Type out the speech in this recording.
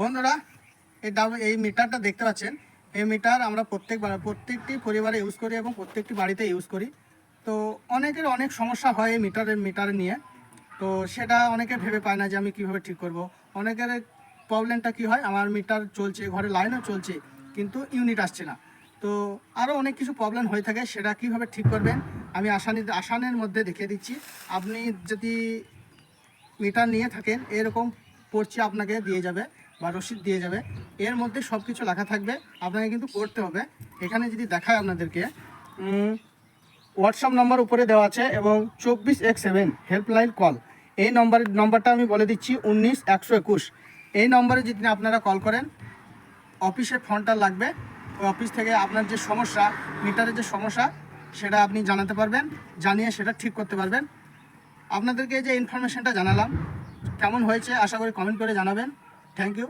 বন্ধুরা, এই মিটারটা দেখতে পাচ্ছেন। এই মিটার আমরা প্রত্যেকটি পরিবারে ইউজ করি এবং প্রত্যেকটি বাড়িতে ইউজ করি। তো অনেকের অনেক সমস্যা হয় এই মিটার নিয়ে। তো সেটা অনেকে ভেবে পায় না যে আমি কিভাবে ঠিক করব। অনেকের প্রবলেমটা কি হয়, আমার মিটার চলছে, ঘরে লাইনও চলছে, কিন্তু ইউনিট আসছে না। তো আরও অনেক কিছু প্রবলেম হয়ে থাকে, সেটা কিভাবে ঠিক করবেন আমি আসানের মধ্যে দেখিয়ে দিচ্ছি। আপনি যদি মিটার নিয়ে থাকেন, এরকম পড়ছি আপনাকে দিয়ে যাবে বা রসিদ দিয়ে যাবে, এর মধ্যে সব কিছু লেখা থাকবে, আপনাকে কিন্তু করতে হবে। এখানে যদি দেখায় আপনাদেরকে, হোয়াটসঅ্যাপ নম্বর উপরে দেওয়া আছে এবং 2417 হেল্পলাইন কল। এই নম্বরটা আমি বলে দিচ্ছি, 19-121। এই নম্বরে যদি আপনারা কল করেন, অফিসের ফোনটা লাগবে, ওই অফিস থেকে আপনার যে সমস্যা, মিটারের যে সমস্যা, সেটা আপনি জানাতে পারবেন, জানিয়ে সেটা ঠিক করতে পারবেন। আপনাদেরকে যে ইনফরমেশনটা জানালাম, কেমন হয়েছে আশা করি কমেন্ট করে জানাবেন। Thank you.